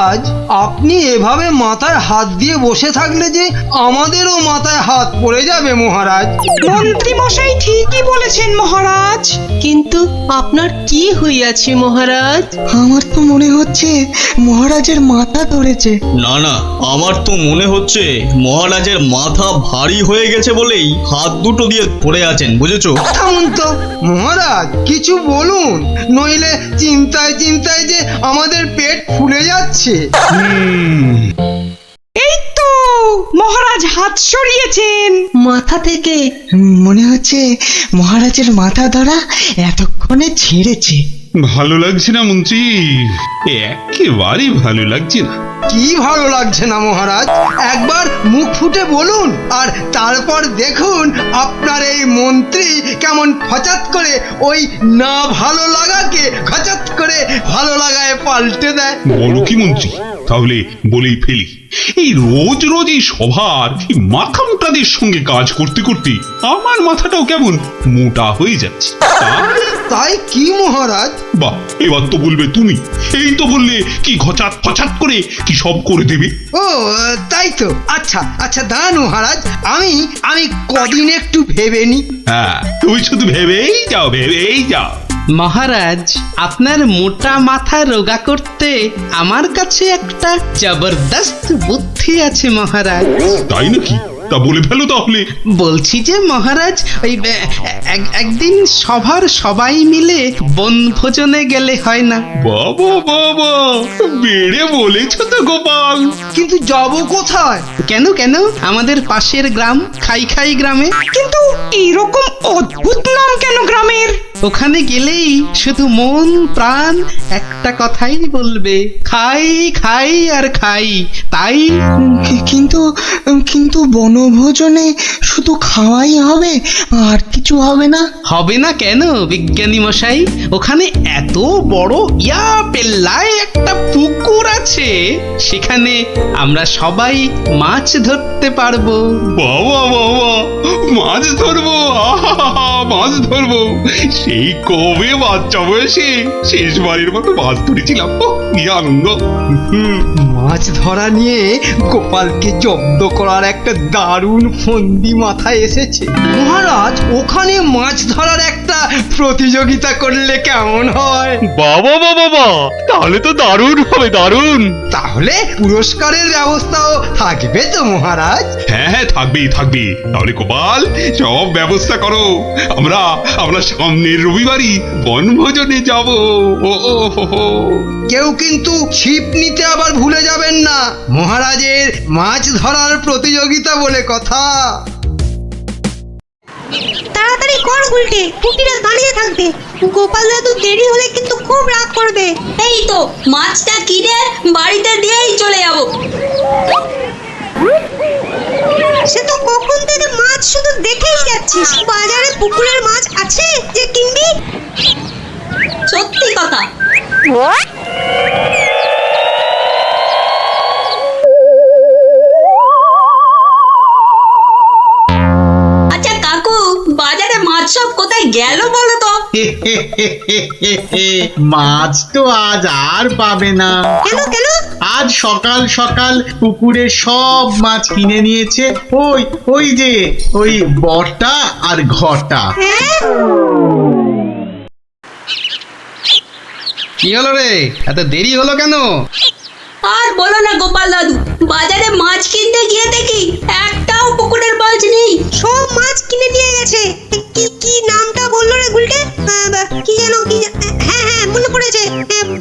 মহারাজ, আপনি এভাবে মাথায় হাত দিয়ে বসে থাকলে যে আমাদেরও মাথায় হাত পড়ে যাবে মহারাজ। মন্ত্রী মশাই ঠিকই বলেছেন মহারাজ। কিন্তু আপনার কি হইয়াছে মহারাজ? আমার তো মনে হচ্ছে মহারাজের মাথা ধরেছে। না না, আমার তো মনে হচ্ছে মহারাজের মাথা ভারী হয়ে গেছে বলেই হাত দুটো দিয়ে পড়ে আছেন, বুঝেছো? থামুন তো মহারাজ, কিছু বলুন, নইলে চিন্তায় চিন্তায় যে আমাদের পেট ফুলে যাচ্ছে। এই তো মহারাজ হাত সরিয়েছেন। মাথা থেকে মনে হচ্ছে মহারাজের মাথা ধরা এতক্ষণে ছেড়েছে। ভালো লাগছে না মন্ত্রী, একেবারেই ভালো লাগছে না। কি ভালো লাগছে না মহারাজ? একবার মুখ ফুটে বলুন, আর তারপর দেখুন আপনার এই মন্ত্রী কেমন ফচাত করে ওই না ভালো লাগাকে খচাত করে ভালো লাগায় পাল্টে দেয়। বলো কি মন্ত্রী, তাহলে বলেই ফেলি। এই রোজ রোজ এই সভার এই মাথা মোটাদের সঙ্গে কাজ করতে করতে আমার মাথাটাও কেমন মোটা হয়ে যাচ্ছে। তাই কি মহারাজ? বাহ, এবার তো বলবে তুমি। এই তো বললে কি ঘচাত ফচাত করে কি সব করে দেবে। ও তাই তো। আচ্ছা আচ্ছা দাঁড়ান মহারাজ, আমি আমি কদিন একটু ভেবে নি। হ্যাঁ, তুমি শুধু ভেবেই যাও, ভেবেই যাও। মহারাজ, আপনার মোটা মাথা রোগা করতে আমার কাছে একটা জবরদস্ত বুদ্ধি আছে মহারাজ। তাই নাকি? তা বলে ফেলো তাহলে। বলছি যে মহারাজ, ওই একদিন সভার সবাই মিলে বনভোজনে গেলে হয় না? বাবা বাবা, বেড়ে বলেছো তো গোপাল। কিন্তু যাব কোথায়? কেন কেন, আমাদের পাশের গ্রাম খাই খাই গ্রামে। কিন্তু এরকম অদ্ভুত নাম কেন গ্রামের? ওখানে গেলেই শুধু মন প্রাণ একটা কথাই বলবে, খাই খাই আর খাই। তাই কিন্তু কিন্তু বনভোজনে শুধু খাওয়াই হবে, আর কিছু হবে না? হবে না কেন বিজ্ঞানী মশাই? ওখানে এত বড় পেল্লায় একটা পুকুর আছে, সেখানে আমরা সবাই মাছ ধরতে পারবো। বাবা বাবা, মাছ ধরবো, মাছ ধরবো। সেই কবে বাচ্চা বয়সে শেষবারের মতো মাছ ধরেছিলাম, কি আনন্দ। মাছ ধরা নিয়ে গোপালকে জব্দ করার একটা দারুণ ফন্দি মাথায় এসেছে মহারাজ। ওখানে মাছ ধরার একটা প্রতিযোগিতা করলে কেমন হয়? বাবা বাবা, তাহলে তো দারুণ হবে, দারুণ। তাহলে পুরস্কারের ব্যবস্থাও থাকবে তো মহারাজ? হ্যাঁ হ্যাঁ, থাকবেই থাকবে। তাহলে গোপাল, সব ব্যবস্থা করো। আমরা আমরা সামনের রবিবারই বনভোজনে যাব। ও কেউ কিন্তু ছিপ নিতে আবার ভুলে যাবেন না, মহারাজের মাছ ধরার প্রতিযোগিতা বলে কথা। তাড়াতাড়ি কর উল্টে, কুটিরা দাঁড়িয়ে থাকবে। গোপাল দাদু দেরি হলে কিন্তু খুব রাগ করবে। এই তো মাছটা কিনে বাড়িতে দিয়েই চলে যাব। সে তো কখন থেকে মাছ শুধু দেখেই যাচ্ছিস। বাজারে পুকুরের মাছ আছে যে কিনবি? সত্যি কথা। আচ্ছা কাকু, বাজারে মাছ সব কোথায় গেল বলো তো? মাছ তো আজ আর পাবে না। কেন কেন? আজ সকাল সকাল পুকুরে সব মাছ কিনে নিয়েছে ওই ওই যে ওই বটা আর ঘটা। কি হলো রে, এত দেরি হলো কেন? আর বলো না গোপাল দাদু, বাজারে মাছ কিনতে গিয়ে দেখি একটাও পুকুরের মাছ নেই। সব মাছ কিনে নিয়ে গেছে। কি কি নামটা বললো রে গুলটে? কি যেন কি? হ্যাঁ হ্যাঁ মনে পড়েছে,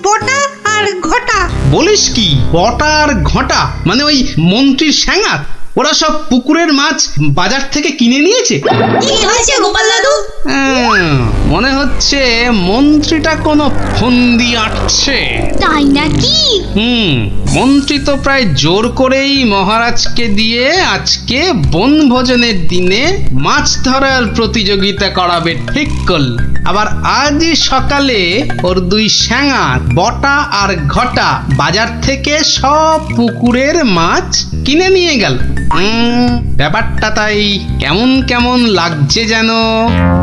বটা আর ঘটা। বলিস কি, বটা আর ঘটা মানে ওই মন্ত্রীর স্যাঙাত? ওরা সব পুকুরের মাছ বাজার থেকে কিনে নিয়েছে। কি হয়েছে গোপাল দাদু? মনে হচ্ছে মন্ত্রীটা কোনো ফন্দি আটছে। তাই নাকি? মন্ত্রী তো প্রায় জোর করেই মহারাজকে দিয়ে আজকে বনভোজনের দিনে মাছ ধরার প্রতিযোগিতা করাবে ঠিক করল। আবার আজ সকালে ওর দুই স্যাঙার বটা আর ঘটা বাজার থেকে সব পুকুরের মাছ কিনে নিয়ে গেল। ব্যাপারটা তাই কেমন কেমন লাগছে যেন।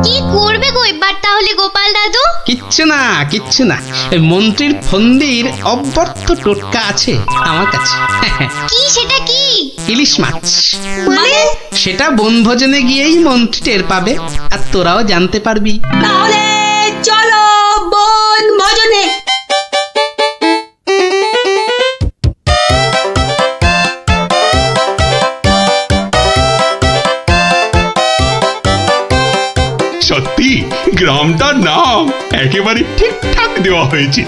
কি করবে গো এবার তাহলে গোপাল দাদু? কিচ্ছু না, এই মন্ত্রীর ফন্দির অব্যর্থ টোটকা আছে আমার কাছে। কি সেটা কি? ইলিশ মাছ। মানে? সেটা বনভোজনে গিয়েই মন্ত্রী টের পাবে, আর তোরাও জানতে পারবি। তাহলে চলো বন ভোজনে। সত্যি গ্রামটার নাম একেবারে ঠিকঠাক দেওয়া হয়েছে।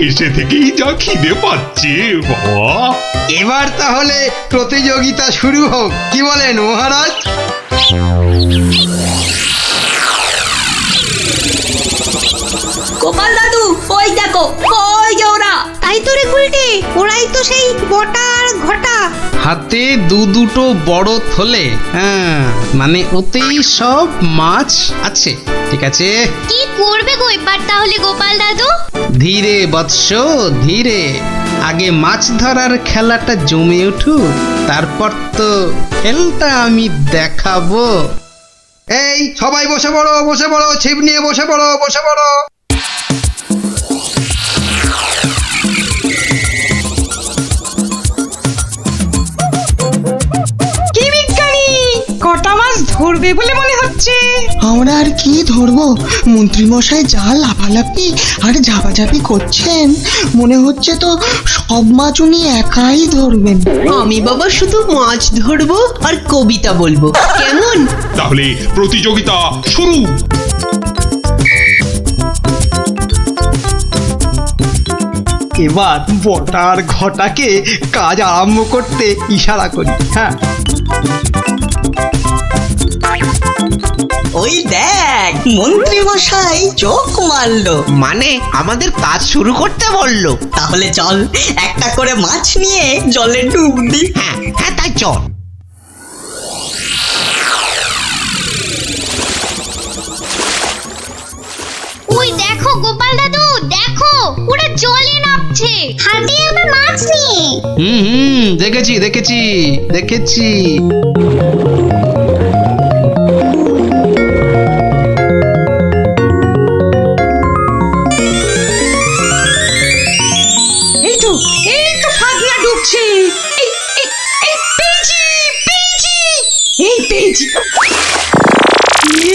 এসে থেকেই যা খিদে পাচ্ছে বাবা। এবার তাহলে প্রতিযোগিতা শুরু হোক, কি বলেন মহারাজ? গোপাল দাদু ওই দেখো, ওই যে ওরা। তাই তো রে গুলটে, ওরাই তো সেই বটা আর ঘটা। হাতে দুটো বড় থলে, মানে ওতেই সব মাছ আছে। ঠিক আছে, কি করবে গো এবার তাহলে গোপাল দাদু? ধীরে বৎস ধীরে, আগে মাছ ধরার খেলাটা জমে উঠুক, তারপর তো খেলটা আমি দেখাবো। এই সবাই বসে পড়ো, ছিপ নিয়ে বসে পড়ো। কি বিজ্ঞানী, কটা মাছ ধরবে বলে মনে হচ্ছে? আমরা আর কি ধরবো, মন্ত্রীমশাই যা লাফালাফি আর ঝাপাঝাপি করছেন, মনে হচ্ছে তো সব মাছ উনি একাই ধরবেন। আমি বাবা শুধু মাছ ধরবো আর কবিতা বলবো, কেমন? তাহলে প্রতিযোগিতা শুরু। এবার বটার ঘটাকে কাজ আরম্ভ করতে ইশারা করি। হ্যাঁ, ওই দেখ মন্ত্রী মশাই চোখ মারলো, মানে আমাদের কাজ শুরু করতে বললো। তাহলে চল একটা করে মাছ নিয়ে জলে ডুব দি। হ্যাঁ তাই চল। ওই দেখো গোপাল দাদু, দেখো ওরা জলে নামছে হাতে আবার মাছ নিয়ে। দেখেছি। এই তো ফাদনা ডুবছে। এই পেয়েছি।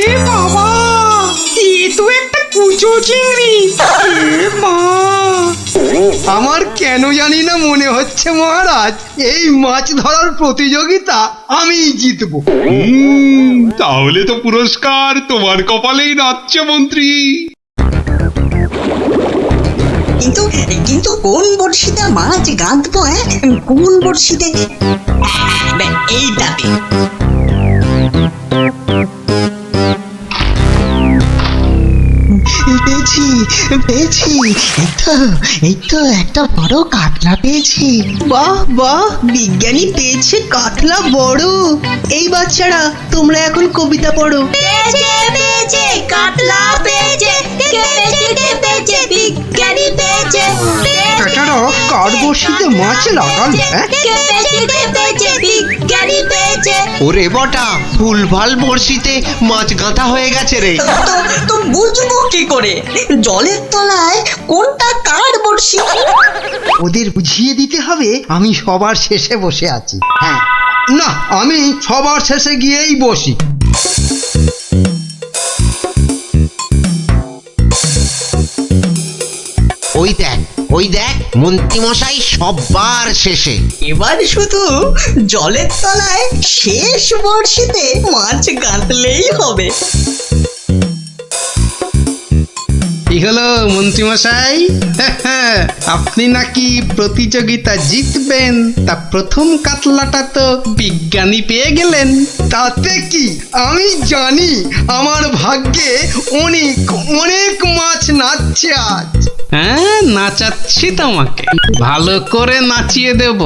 এ বাবা, এ তো একটা কুচো চিংড়ি। এ মা, আমার কেন জানি না মনে হচ্ছে মহারাজ, এই মাছ ধরার প্রতিযোগিতা আমি জিতবো। তাহলে তো পুরস্কার তোমার কপালেই নাচছে মন্ত্রী। কিন্তু কোন বড়শিতে মাছ গাঁথবো? কোন বড়শিতে? এইটাতে। পেয়েছি, এই তো একটা বড় কাতলা পেয়েছি। বাহ, বিজ্ঞানী পেয়েছে কাতলা বড়। এই বাচ্চারা তোমরা এখন কবিতা পড়ো। পেয়েছে কাতলা পেয়েছে, কে পেয়েছে বিজ্ঞানী পেয়েছে। বেটারা কার বড়শিতে মাছ লাগাল? কে পেয়েছে বিজ্ঞানী পেয়েছে। ওরে বটা, ভুলভাল বড়শিতে মাছ গাঁথা হয়ে গেছে রে। তো বুঝবো কি করে জলের তলায় কোনটা কার বড়শি? ওদের বুঝিয়ে দিতে হবে আমি সবার শেষে বসে আছি। হ্যাঁ, না, আমি সবার শেষে গিয়েই বসি। ওই দেখ মন্ত্রীমশাই সবার শেষে। এবার শুধু জলের তলায় শেষ বড়শিতে মাছ গাঁথলেই হবে। কি হলো মন্ত্রীমশাই, আপনি নাকি প্রতিযোগিতা জিতবেন, তা প্রথম কাতলাটা তো বিজ্ঞানী পেয়ে গেলেন। তাতে কি, আমি জানি আমার ভাগ্যে অনেক মাছ নাচছে আজ। হ্যাঁ, নাচাচ্ছি তোমাকে, ভালো করে নাচিয়ে দেব।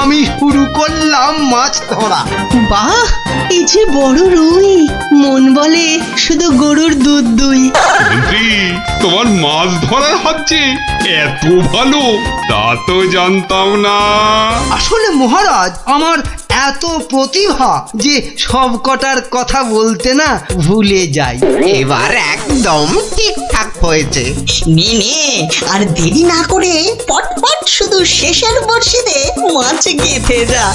আমি শুরু করলাম মাছ ধরা। বাহ, এই যে বড় রুই, মন বলে শুধু গরুর দুধ দুই। মন্ত্রী, তোমার মাছ ধরার হাত যে এত ভালো তা তো জানতাম না। আসলে মহারাজ, আমার এত প্রতিভা যে সব কটার কথা বলতে না ভুলে যাই। এবার একদম ঠিকঠাক হয়েছে। নে নে, আর দেরি না করে পটপট শুধু শেষের বর্ষিতে মাছ গেঁথে যা।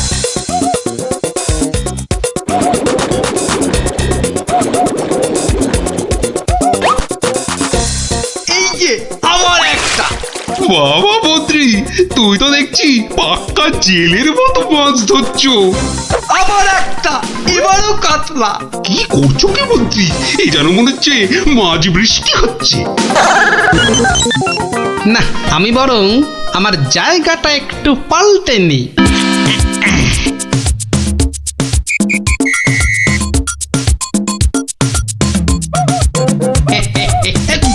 এই যে আমার একটা। বাবা মন্ত্রী, তুই তো দেখছি পাক্কা জেলের মতো মাছ ধরছো। আবার একটা, এবারও কাতলা। কি করছো কি মন্ত্রী? এই যেন মনে হচ্ছে মাঝ বৃষ্টি হচ্ছে। না, আমি বরং আমার জায়গাটা একটু পাল্টে নিই।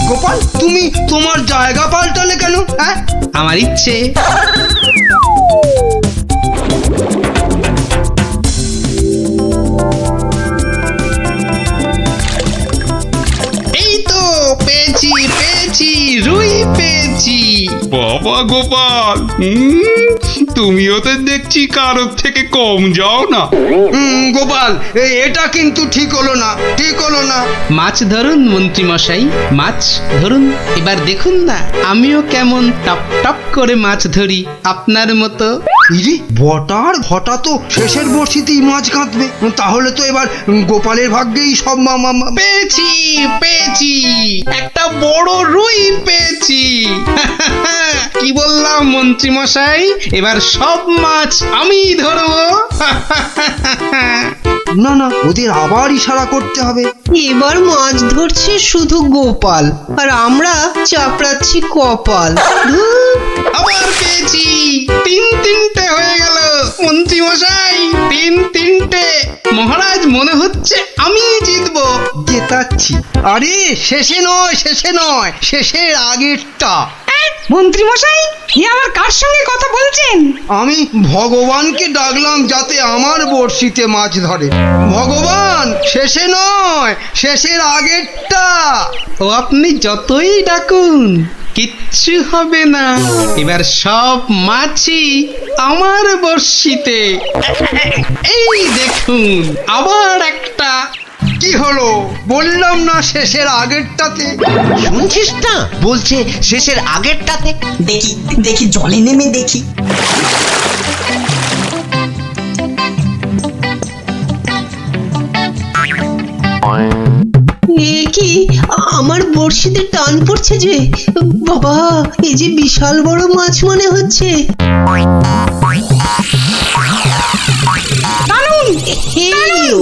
গোপাল, তুমি তোমার জায়গা পাল্টালে কেন? হ্যাঁ, আমার ইচ্ছে। এই তো পেয়েছি পেয়েছি, রুই পেয়েছি। বাবা গোপাল, তুমিও তো দেখছি কারোর থেকে কম যাও না। গোপাল, এটা কিন্তু ঠিক হলো না, ঠিক হলো না। মাছ ধরুন মন্ত্রী মশাই, মাছ ধরুন। এবার দেখুন না আমিও কেমন টপ টপ করে মাছ ধরি আপনার মতো। ইরে, বটার ঘটা তো শেষের বর্ষিতেই মাছ কাঁদবে। তাহলে তো এবার গোপালের ভাগ্যেই সব পেয়েছি পেয়েছি, একটা বড় রুই পেয়েছি। কি বললাম মন্ত্রী মশাই, এবার সব মাছ আমি ধরবো। না না, ওদের আবার ইশারা করতে হবে। এবার মাছ ধরছে শুধু গোপাল, আর আমরা চাপড়াচ্ছি কপাল। আবার পেয়েছি, তিনটে হয়ে গেল মন্ত্রী মশাই, তিনটে। মহারাজ, মনে হচ্ছে আমি জিতবো। জেতাচ্ছি। আরে শেষে নয়, শেষে নয়, শেষের আগেরটা। মন্ত্রী মশাই, এ আবার কার সঙ্গে কথা বলছেন? আমি ভগবানকে ডাকলাম যাতে আমার বড়শিতে মাছ ধরে। ভগবান, শেষে নয়, শেষের আগেরটা। ও আপনি যতই ডাকুন কিচ্ছু হবে না, এবার সব মাছই আমার বর্ষিতে। এই দেখুন আবার একটা। কি হলো? বললাম না শেষের আগেরটাতে। শুনছিস না, বলছে শেষের আগেরটাতে। দেখি দেখি, জলে নেমে দেখি। এ কি, আমার বড়শিতে টান পড়ছে যে। বাবা, এই যে বিশাল বড় মাছ মনে হচ্ছে। টানুন, হেইও,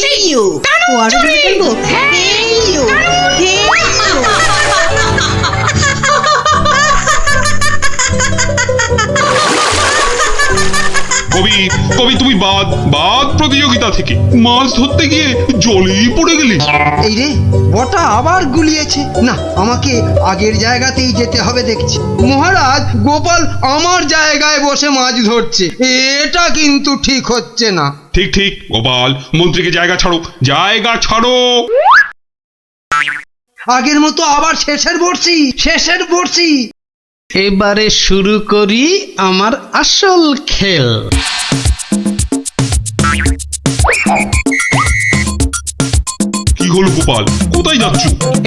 হেইও, ওয়ার বলবো, হেইও, হেইও। কবি কবি, তুমি বাদ প্রতিযোগিতা থেকে মাছ ধরতে গিয়ে জলেই পড়ে গেলি। এই রে, বটা আবার গুলিয়েছে। না, আমাকে আগের জায়গাতেই যেতে হবে দেখছি। মহারাজ, গোপাল আমার জায়গায় বসে মাছ ধরছে, এটা কিন্তু ঠিক হচ্ছে না। ঠিক ঠিক গোপাল, মন্ত্রীকে জায়গা ছাড়ো, জায়গা ছাড়ো। আগের মতো আবার শেষের বর্ষি, শেষের বর্ষি। এবারে শুরু করি আমার আসল খেল। কি হলো গোপাল, কোথায় যাচ্ছ?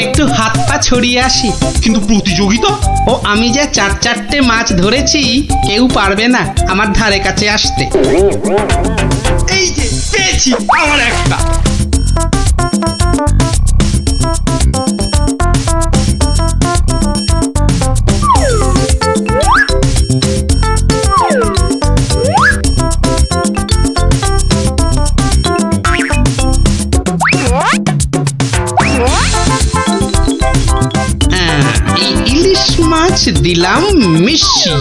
একটু হাত পা ছড়িয়ে আসি। কিন্তু প্রতিযোগিতা? ও আমি যে চারটে মাছ ধরেছি, কেউ পারবে না আমার ধারে কাছে আসতে। এই যে পেয়েছি আমার একটা। এই ইলিশ মাছ দিলাম মিশিয়ে,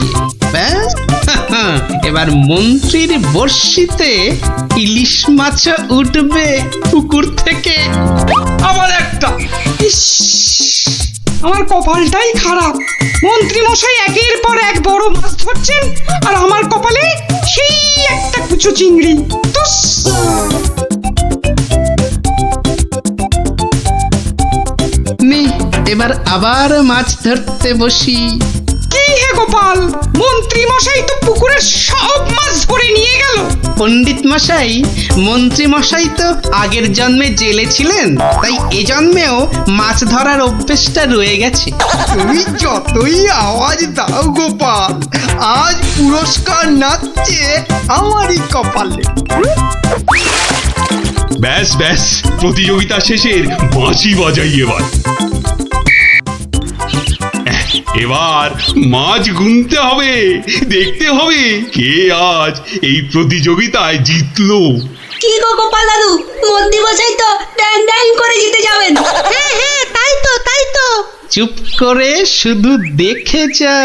ব্যাস। এবার মন্ত্রীর বর্ষিতে ইলিশ মাছ উঠবে পুকুর থেকে। আবার একটা। ইস, আমার কপালটাই খারাপ। মন্ত্রী মশাই একের পর এক বড় মাছ ধরছেন আর আমার কপালে সেই একটা কুচো চিংড়ি। তুস! নে এবার আবার মাছ ধরতে বসি। কি হে গোপাল, মন্ত্রী মশাই তো পুকুরের সব মাছ ধরে নিয়ে গেল। পণ্ডিত মশাই, মন্ত্রী মশাই তো আগের জন্মে জেলে ছিলেন, তাই এ জন্মেও মাছ ধরার অভ্যেসটা রয়ে গেছে। তুমি যতই আওয়াজ দাও গোপাল, আজ পুরস্কার নাচছে আমারই কপালে। ব্যাস ব্যাস, প্রতিযোগিতা শেষের বাঁশি বাজাই এবার। এবার মাছ গুনতে হবে, দেখতে হবে কে আজ এই প্রতিযোগিতায় জিতলো। কি গো গোপাল দাদু, মন্ত্রী মশাই তো ড্যাং ড্যাং করে জিতে যাবেন। হ্যাঁ হ্যাঁ, তাই তো তাই তো। চুপ করে শুধু দেখে যা।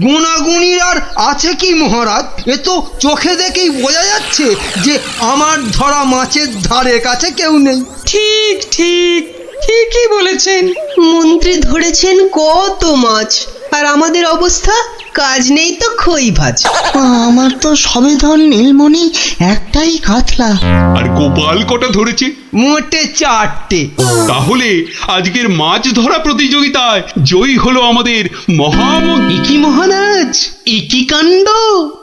গুণাগুণির আর আছে কি মহারাজ? এ তো চোখে দেখেই বোঝা যাচ্ছে যে আমার ধরা মাছের ধারে কাছে কেউ নেই। ঠিক ঠিক, ঠিকই বলেছেন। মন্ত্রী ধরেছেন কত মাছ, আর আমাদের অবস্থা কাজ নেই তো খই ভাজ। আমার তো সবে ধর নীলমণি একটাই কাতলা। আর গোপাল কটা ধরেছে? মোটে 4টে। তাহলে আজকের মাছ ধরা প্রতিযোগিতায় জয়ী হলো আমাদের মহামন্ত্রী। কি মহারাজ, কি কাণ্ড!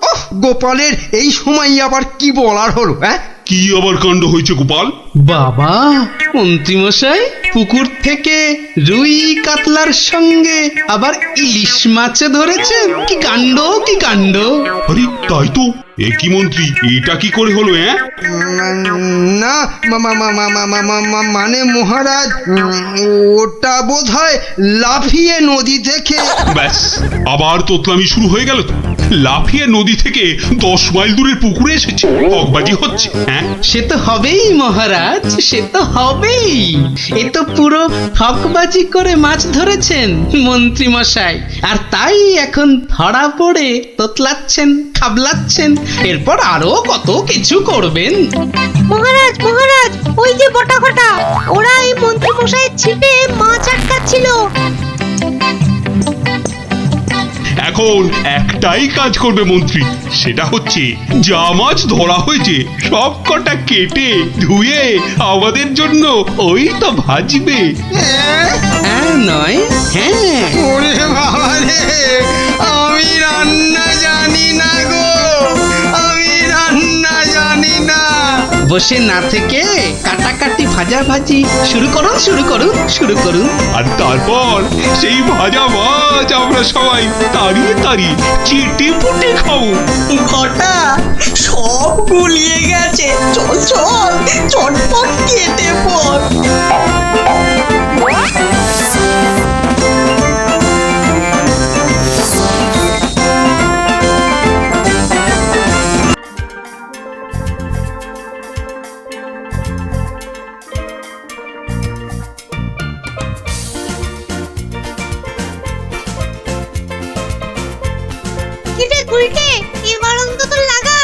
ওহ, গোপালের এই সময় আবার কি বলার হলো? হ্যাঁ, কি আবার কাণ্ড হয়েছে গোপাল? বাবা, মন্ত্রী মশাই পুকুর থেকে রুই কাতলার সঙ্গে আবার ইলিশ মাছ ধরেছেন। কি কাণ্ড, কি কাণ্ড! আরে তাই তো, এ কি মন্ত্রী, এটা কি করে হলো? না মানে মহারাজ, ওটা বোধহয় লাফিয়ে নদী থেকে। ব্যাস, আবার তোতলামি শুরু হয়ে গেল তো। লাফিয়ে নদী থেকে 10 মাইল দূরের পুকুরে এসেছে, হকবাজি হচ্ছে। হ্যাঁ, সে তো হবেই মহারাজ, সে তো হবেই। এ তো পুরো হকবাজি করে মাছ ধরেছেন মন্ত্রী মশাই, আর তাই এখন ধরা পড়ে তোতলাচ্ছেন, খাবলাচ্ছেন। এরপর আরো কত কিছু করবেন। মহারাজ মহারাজ, ওই যে বটা কটা, ওরা এই মন্ত্রী মশাইয়ের ছিপে মাছ আটকাচ্ছিল। এখন একটাই কাজ করবে মন্ত্রী, সেটা হচ্ছে যা মাছ ধরা হয়েছে সব কটা কেটে ধুয়ে আমাদের জন্য ওই তো ভাজবে। হ্যাঁ নয়, হ্যাঁ। ওরে বাবা রে, আমি রান্না জানি না গো, আমি রান্না জানি না। বসে না থেকে কাটাকাটি ভাজাভাজি শুরু করুন, শুরু করুন, শুরু করুন। আর তারপর সেই ভাজা মাছ আমরা সবাই তাড়িয়ে তাড়িয়ে চেটে পুটে খাবো। ঘটা সব গুলিয়ে গেছে, চল চল চটপট কেটে পড়। কিরে গুলটে, এবার অন্তত লাগা।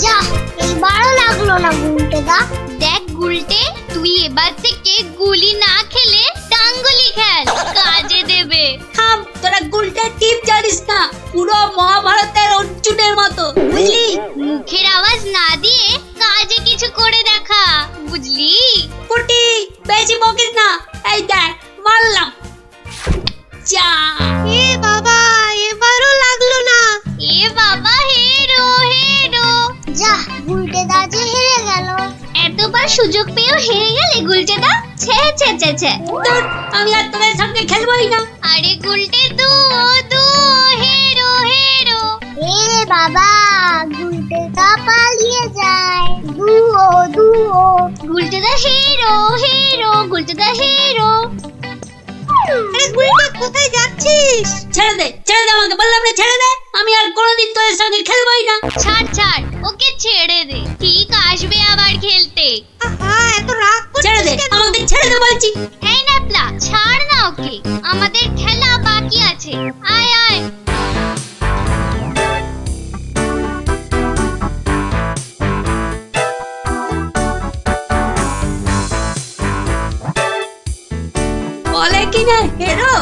যা, এইবারও লাগলো না গুলটেদা। দেখ গুলটে, তুই এবার থেকে গুলি না খেলে ডাঙ্গুলি খেল, কাজে দেবে। থাম, তোরা গুলটা টিপ জানিস না, পুরো মহাভারতের অর্জুনের মতো, বুঝলি? মুখের আওয়াজ না দিয়ে কাজে কিছু করে দেখা, বুঝলি? পুটি, বেশি বকিস না। এই দেখ, মারলাম। যা। এ বাবা, এবারও লাগলো না। এ বাবা, হেরো হেরো। যা, গুলটেদা যে হেরে গেল। এতবার সুযোগ পেয়েও হেরে গেলে গুলটেদা? ছে ছে ছে ছে। ধুর, আমি আর তোদের সঙ্গে খেলবই না। আরে গুলটে দু হেরো হেরো। এ বাবা, গুলটেদা পালিয়ে যায়। দুও গুলটেদা হেরো হেরো, গুলটেদা হেরো। আরে গুলটে, কোথায় যাচ্ছিস? ছেড়ে দে, ছেড়ে দে আমাকে, বললাম না ছেড়ে দে। আমি আর কোনোদিন তোদের সঙ্গে খেলবই না। ছাড় ছাড়, ওকে ছেড়ে দে, ঠিক আসবে আবার খেলতে। আহা, এত রাগ ছেড়ে দে, করছিস কেন? আমাকে ছেড়ে দে বলছি। এই ন্যাপলা, ছাড় না ওকে, আমাদের খেলা বাকি আছে। আয় আয়। না হেরো,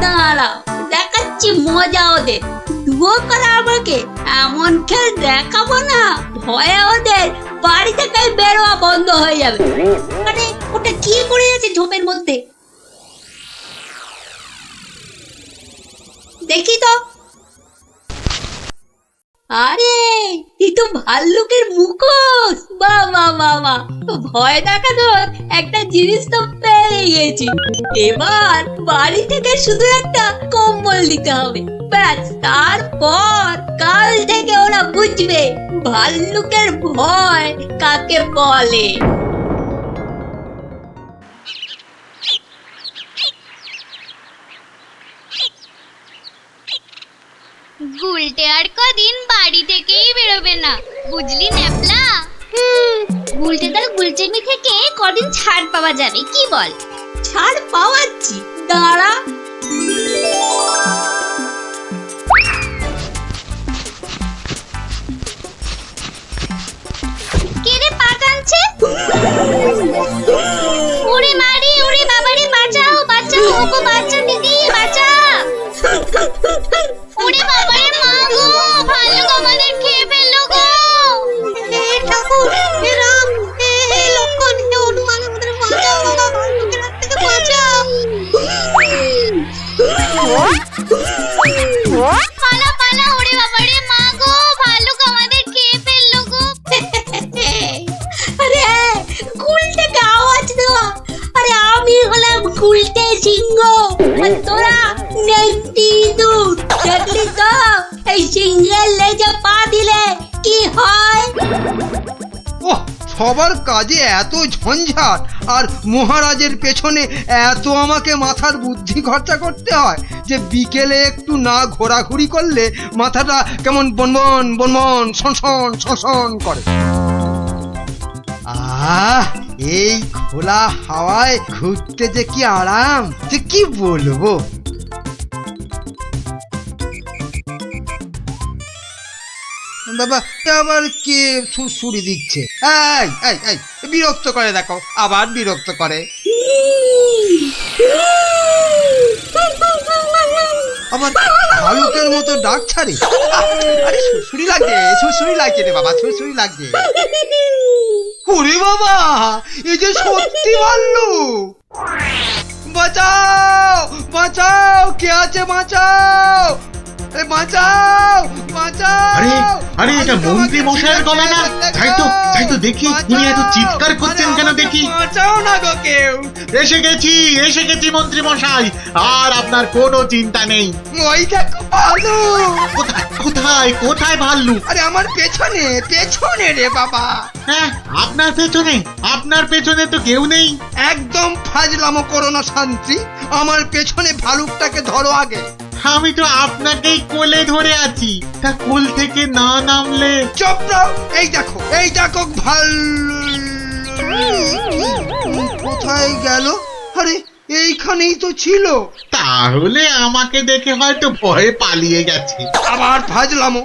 দাঁড়াও দেখাচ্ছি মজা ওদের। দুও করা আমাকে এমন খেল দেখাবো না, ভয়ে ওদের বাড়ি থেকে বেরোয়া বন্ধ হয়ে যাবে। মানে ওটা কি করে আছে ঝোপের মধ্যে, দেখি তো। আরে এই তো ভাল্লুকের মুখোশ, বাহ বাহ বাহ বাহ, ভয় দেখানোর একটা জিনিস তো পেয়ে গেছি। এবার বাড়ি থেকে শুধু একটা কম্বল দিতে হবে, ব্যাস। তারপর কাল থেকে ওরা বুঝবে ভাল্লুকের ভয় কাকে বলে। গুলটে আর কদিন বাড়ি থেকেই বেরোবে না, বুঝলি ন্যাপলা? গুলটে তার গুলচেমি থেকে কদিন ছাড় পাওয়া যাবে, কি বল? ছাড় পাওয়াচ্ছি, দাঁড়া। কে রে পা টানছে? ওরে মারি, ওরে বাবারে, বাঁচাও বাঁচাও, ওগো বাঁচাও দিদি, বাঁচাও। ওরে বাবারে, মা গো, ভাল্লুক আমাদের খেয়ে ফেললো গো। ঠাকুর, হে রাম, হে লক্ষণ, হে হনুমান, আমাদের বাঁচাও বাবা, ভাল্লুকের হাত থেকে বাঁচাও। পালা পালা, ওরে বাবারে, মা গো, ভাল্লুক আমাদের খেয়ে ফেললো গো। আরে গুলটেকে আওয়াজ দেওয়া, আরে আমি হলাম গুলটে সিংহ, আর তোরা নেংটি ইঁদুর। দেখলি তো এই সিংহের লেজে পা দিলে কি হয়? ওহ, সবার কাজে এত ঝঞ্ঝাট, আর মহারাজের পেছনে এত আমাকে মাথার বুদ্ধি খরচা করতে হয় যে বিকেলে একটু না ঘোরাঘুরি করলে মাথাটা কেমন বনবন বনবন সনসন সনসন করে। এই খোলা হাওয়ায় ঘুরতে যে কি আরাম, যে কি বলবো। বাবা, আবার কে সুরসুরি দিচ্ছে? এই এই এই, বিরক্ত করে, দেখো আবার বিরক্ত করে। আবার ভালুকের মতো ডাক ছাড়ে। আরে সুরসুরি লাগছে, সুরসুরি লাগছে রে বাবা, সুরসুরি লাগছে। ওরে বাবা, এই যে সত্যি ভাল্লুক! বাঁচাও বাঁচাও, কে আছে বাঁচাও, বাঁচাও বাঁচাও। আরে আরে, এটা মন্ত্রী মশাইয়ের গলা না? তাই তো দেখি, উনি এত চিৎকার করছেন কেন দেখি। বাঁচাও না গো কেউ। এসে গেছি মন্ত্রী মশাই, আর আপনার কোনো চিন্তা নেই। ওই দেখো ভাল্লুক। কোথায় কোথায় ভাল্লুক? আরে আমার পেছনে পেছনে রে বাবা। হ্যাঁ, আপনার পেছনে তো কেউ নেই। একদম ফাজলামো করো না শান্তি, আমার পেছনে ভালুকটাকে ধরো আগে। আমি তো আপনাকেই কোলে ধরে আছি, তা কোল থেকে না নামলে। চুপ রাও, এই দেখো ভাল্লুক কোথায় গেল? আরে এইখানেই তো ছিল। তাহলে আমাকে দেখে হয়তো ভয়ে পালিয়ে গেছে। আবার ফাজলামো।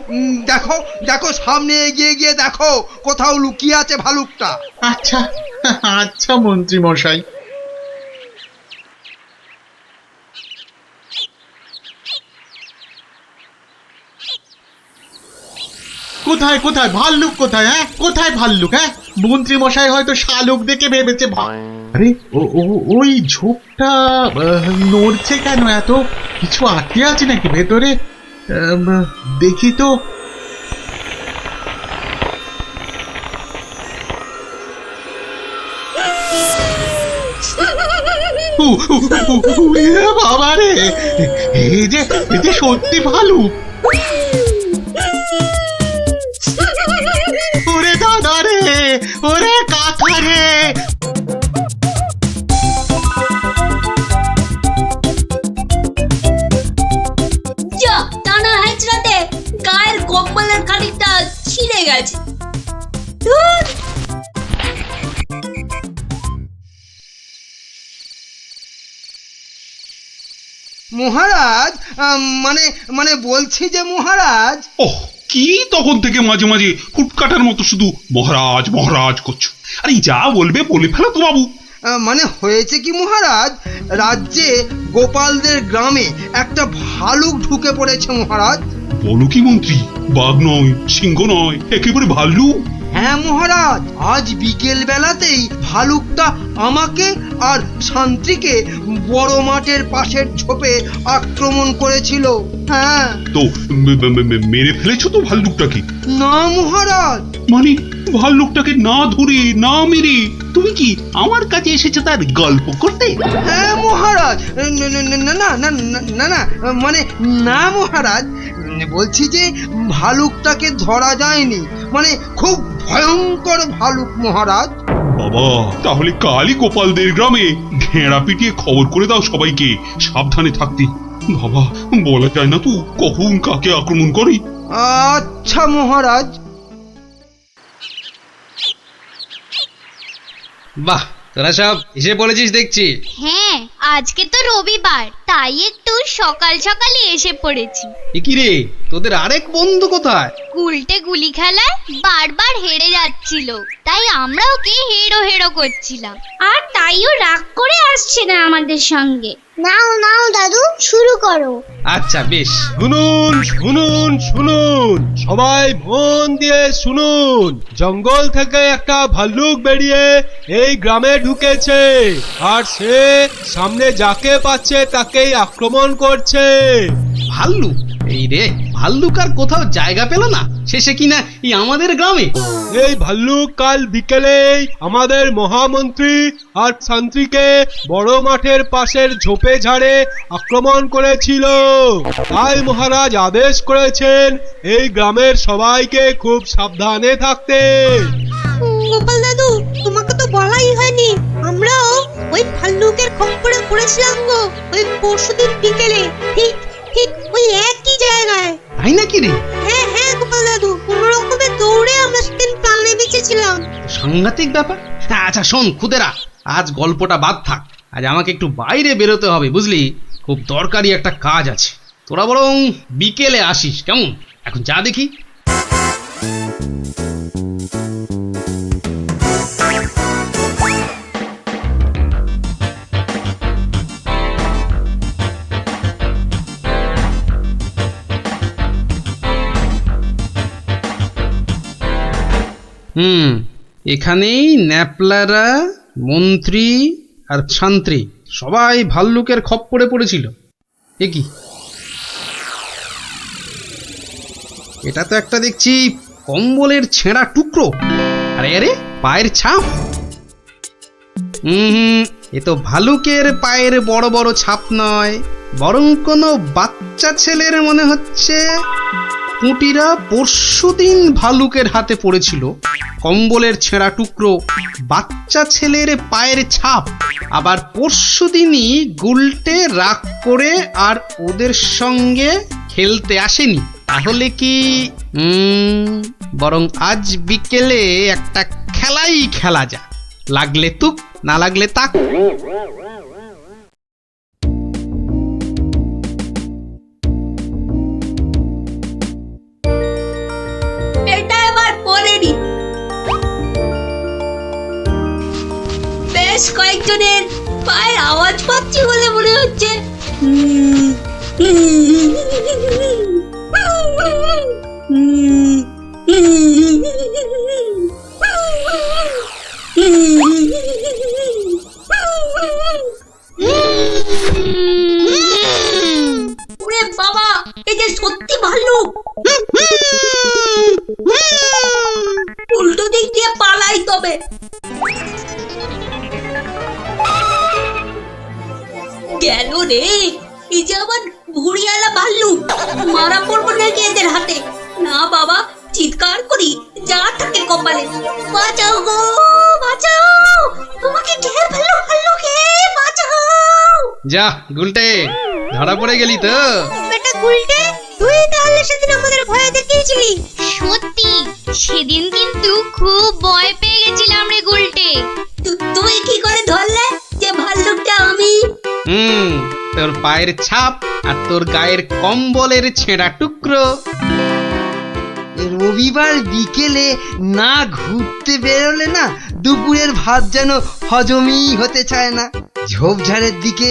দেখো দেখো, সামনে এগিয়ে গিয়ে দেখো কোথাও লুকিয়ে আছে ভালুকটা। আচ্ছা আচ্ছা মন্ত্রী মশাই। কোথায় ভাল্লুক কোথায়? হ্যাঁ, কোথায় ভাল্লুক? হ্যাঁ, মন্ত্রী মশাই হয়তো শালুক দেখে ভেবেছে। আরে ওই ঝোপটা নড়ছে কেন? এত কিছু আটকে আছে নাকি ভেতরে? দেখি তো। বাবা রে, এই যে সত্যি ভালুক। ওরে দাদা রে, ওরে কাকা রে। যা, টানা হেঁচড়াতে গায়ের কম্বলের খানিকটা ছিঁড়ে গেছে। ধুর। মহারাজ, মানে বলছি যে মহারাজ। ওহ, কি তখন থেকে মাঝে মাঝে হুটকাটার মতো শুধু মহারাজ মহারাজ করছো? আরে যা বলবে বলে ফেলো তো বাবু। মানে হয়েছে কি মহারাজ, রাজ্যে গোপালদের গ্রামে একটা ভালুক ঢুকে পড়েছে মহারাজ। বলো কি মন্ত্রী, বাঘ নয়, সিংহ নয়, একেবারে ভাল্লুক? হ্যাঁ মহারাজ, আজ বিকেল বেলাতেই ভালুকটা আমাকে আর শান্তিকে বড় মাঠের পাশের ঝোপে আক্রমণ করেছিল। হ্যাঁ। তো মেরে ফেলেছো তো ভাল্লুকটাকে? না মহারাজ। মানে ভাল্লুকটাকে না ধরে না মেরে তুমি কি আমার কাছে এসেছো তার গল্প করতে? হ্যাঁ মহারাজ। না না না না না না, মানে না মহারাজ, বলছি যে ভালুকটাকে ধরা যায়নি, মানে খুব ভয়ঙ্কর ভালুক মহারাজ। বাবা, তাহলে কালই গোপালদের গ্রামে ঘেরা পিটিয়ে খবর করে দাও সবাইকে সাবধানে থাকতে। বাবা, বলা যায় না তো কখন কাকে আক্রমণ করে। আচ্ছা মহারাজ। বাহ, তোরা সব এসে পড়েছিস দেখছি। হ্যাঁ, আজকে তো রবিবার, তাই একটু সকাল সকালই এসে পড়েছি। এ কি রে, তোদের আরেক বন্ধু কোথায়? উল্টে গুলি খেলায় বারবার হেরে যাচ্ছিল, তাই আমরা ওকে হেরো হেরো করছিলাম, আর তাইও রাগ করে আসছে না আমাদের সঙ্গে। নাও নাও দাদু, শুরু করো। আচ্ছা বেশ। শুনুন শুনুন শুনুন, সবাই মন দিয়ে শুনুন। জঙ্গল থেকে একটা ভাল্লুক বেরিয়ে এই গ্রামে ঢুকেছে, আর সে সামনে যাকে পাচ্ছে তাকেই আক্রমণ করছে। ভাল্লুক? এই রে, ভাল্লুক আর কোথাও জায়গা পেল না, শেষে কিনা এই আমাদের গ্রামে। এই ভাল্লুক কাল বিকেলেই আমাদের মহামন্ত্রী আর শান্তিকে বড় মাঠের পাশের ঝোপে ঝাড়ে আক্রমণ করেছিল। তাই মহারাজ আদেশ করেছেন এই গ্রামের সবাইকে খুব সাবধানে থাকতে। গোপাল দাদু, তোমাকে তো বলাই হয়নি, আমরাও ওই ভাল্লুকের খপ্পরে পড়েছিলাম গো, ওই পরশুদিন বিকেলে, ঠিক ঠিক ওই একই জায়গায়। তাই নাকি রে? হ্যাঁ হ্যাঁ গোপাল দাদু, কোনো রকমে দৌড়ে আমরা সেদিন প্রাণে বেঁচেছিলাম। সাংঘাতিক ব্যাপার। আচ্ছা শোন খুদেরা, আজ গল্পটা বাদ থাক, আজ আমাকে একটু বাইরে বেরোতে হবে বুঝলি, খুব দরকারি একটা কাজ আছে। তোরা বরং বিকেলে আসিস, কেমন? এখন যা দেখি। এখানেই ন্যাপলারা, মন্ত্রী আর শান্ত্রী সবাই ভাল্লুকের খপ্পরে পড়েছিল। এ কি, এটা তো একটা দেখছি কম্বলের ছেঁড়া টুকরো। আরে আরে, পায়ের ছাপ। এ তো ভালুকের পায়ের বড় বড় ছাপ নয়, বরং কোনো বাচ্চা ছেলের মনে হচ্ছে। পুঁটিরা পরশুদিন ভালুকের হাতে পড়েছিল, কম্বলের ছেঁড়া টুকরো, বাচ্চা ছেলের পায়ের ছাপ। আবার পরশুদিনই গুলটে রাগ করে আর ওদের সঙ্গে খেলতে আসেনি। তাহলে কি বরং আজ বিকেলে একটা খেলাই খেলা যা, লাগলে তুক না লাগলে তাক। এটা এবার পড়েনি। বেশ কয়েকজনের পায়ের আওয়াজ পাচ্ছি বলে মনে হচ্ছে। ওরে বাবা, এই যে সত্যি ভাল্লুক। উল্টো দিক দিয়ে পালাই তবে। গেল রে, এই যে আবার ভুড়িয়ালা ভাল্লুক। মারা পড়বো নাকি এদের হাতে? না বাবা, চিৎকার করি যা থাকে কপালে। বাঁচাও গো, বাঁচাও, তোমাকে ঘের ফেললো ভাল্লুকে, বাঁচাও। যা গুলটে, ধরা পড়ে গেলি তো। বেটা গুলটে, তুই তাহলে সেদিন আমাদের ভয় দেখিয়েছিলি। সত্যি, সেদিন কিন্তু খুব ভয় পেয়ে গেছিলাম রে গুলটে। তুই কি করে ধরলে যে ভাল্লুকটা আমি? তোর পায়ের ছাপ আর তোর গায়ের কম্বলের ছেঁড়া টুকরো। রবিবার বিকেলে না ঘুরতে বেরোলে না দুপুরের ভাত যেন হজমই হতে চায় না। ঝোপঝাড়ের দিকে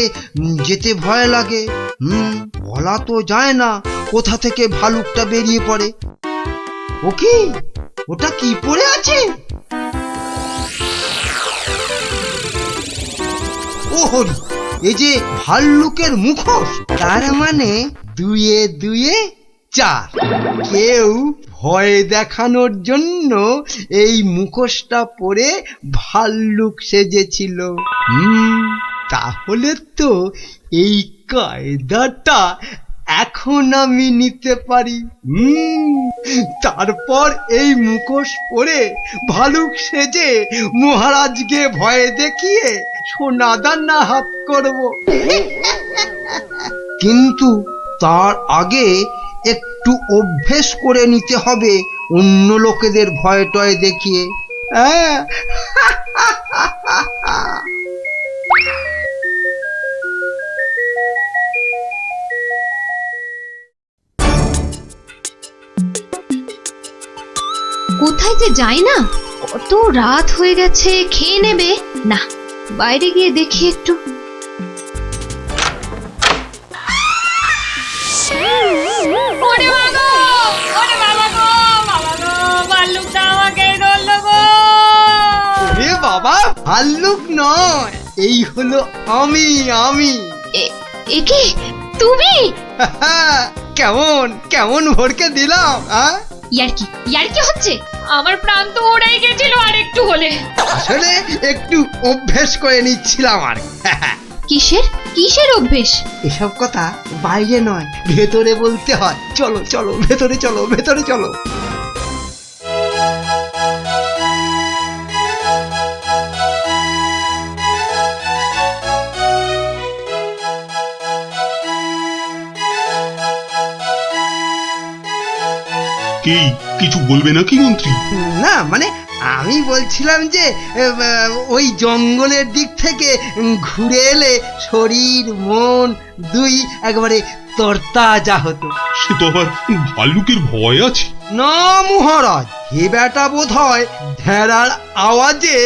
যেতে ভয় লাগে। বলা তো যায় না কোথা থেকে ভালুকটা বেরিয়ে পড়ে। ও কি, ওটা কি পড়ে আছে? ও হরি, এই যে ভাল্লুকের মুখোশ। তার মানে 2 এ 2 4। কেউ ভয় দেখানোর জন্য এই মুখোশটা পরে ভাল্লুক সেজেছিল। তাহলে তো এই কায়দাটা এখন আমি নিতে পারি। তারপর এই মুখোশ পরে ভালুক সেজে মহারাজকে ভয় দেখিয়ে সোনাদানা হাত করব। কিন্তু তার আগে একটু অভ্যেস করে নিতে হবে অন্য লোকেদের ভয় টয় দেখিয়ে। কোথায় যে যাই না, কত রাত হয়ে গেছে। খেয়ে নেবে না, বাইরে গিয়ে দেখি একটু। বাবা, ভাল্লুক নয়, এই হলো আমি। এ কি তুমি? কেমন কেমন ভরকে দিলাম। ইয়ার্কি হচ্ছে? আমার প্রাণ তো ওড়াই গেছিল আর একটু হলে। আসলে একটু অভ্যেস করে নিচ্ছিলাম আর। কিসের অভ্যেস? এসব কথা বাইরে নয়, ভেতরে বলতে হয়। চলো চলো, ভেতরে চলো, ভেতরে চলো। কি কিছু বলবে নাকি মন্ত্রী? না মানে আমি বলছিলাম যে ওই জঙ্গলের দিক থেকে ঘুরে এলে শরীর মন দুই একবারে তরতাজা হতো। সে তো আবার ভাল্লুকের ভয় আছে। না মহারাজ, হে বেটা বোধ হয় ভেড়ার আওয়াজে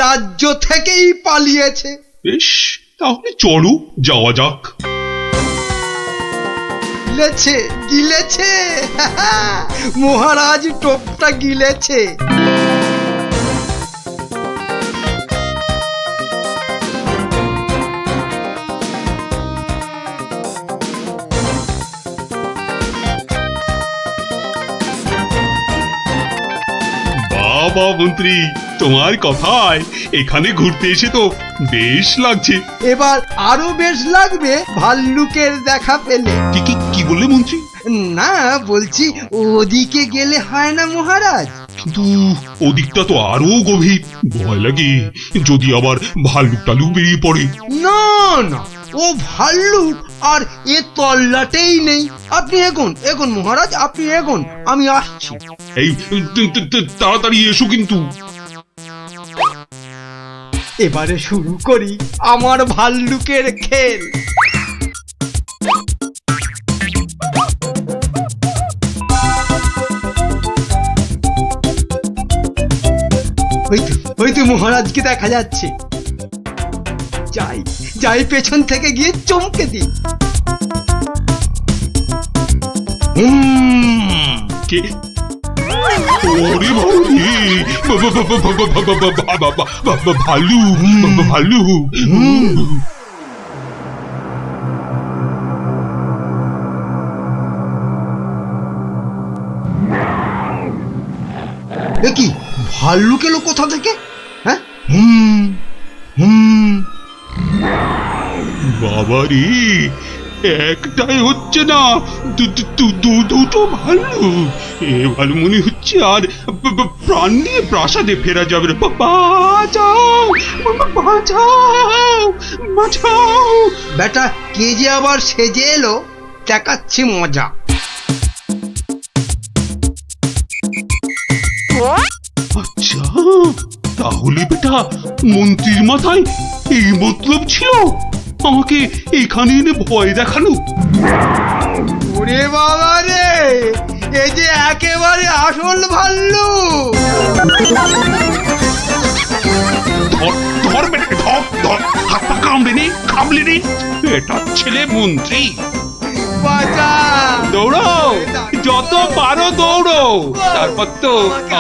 রাজ্য থেকেই পালিয়েছে। বেশ, তাহলে চলো যাওয়া যাক। গিলেছে মহারাজ, টোপটা গিলেছে। বাবা মন্ত্রী, তোমার কথায় এখানে ঘুরতে এসে তো বেশ লাগছে। এবার আরো বেশ লাগবে ভাল্লুকের দেখা পেলে। কি বললে মন্ত্রী? না বলছি, ওদিকে গেলে হয় না মহারাজ? কিন্তু ওদিকটা তো আরো গভীর। ভয় লাগে যদি আবার ভাল্লুক টালুক বেরিয়ে পড়ে। না না, ও ভাল্লুক আর এ তল্লাটেই নেই। আপনি এগোন মহারাজ, আপনি এগোন, আমি আসছি। এই তাড়াতাড়ি এসো কিন্তু। এবারে শুরু করি আমার ভাল্লুকের খেল। ওই তো মহারাজকে দেখা যাচ্ছে। যাই পেছন থেকে গিয়ে চমকে দিই। কে? ওরে ভালু ভালু। কি ভাল্লুক এলো কোথা থেকে? হ্যাঁ, বাবা রে, একটাই হচ্ছে না, দুটো ভাল্লুক। এবার মনে হচ্ছে আর প্রাণ নিয়ে প্রাসাদে ফেরা যাবে না। বাঁচাও বাঁচাও বাঁচাও। বেটা কে যে আবার সেজে এলো, দেখাচ্ছি মজা। আচ্ছা, তাহলে বেটা মন্ত্রীর মাথায় এই মতলব ছিল আমাকে এখানে এনে ভয় দেখানো। ওরে বাবা রে, এই যে একেবারে আসল ভাল্লুক। ধর ধর বেটা, ধর ধর, হাত পা কামড়ে নি এটা ছেলে মন্ত্রী। বাঁচা। দৌড়ো, যত পারো দৌড়ো, তারপর তো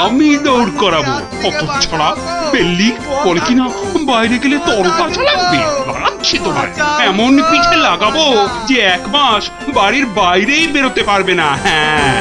আমি দৌড় করাবো। কত ছড়া পেল্লি পরে কিনা বাইরে গেলে তরতাজা লাগবে। লাগাচ্ছি তোমার এমন পিঠে লাগাবো যে 1 মাস বাড়ির বাইরেই বেরোতে পারবে না। হ্যাঁ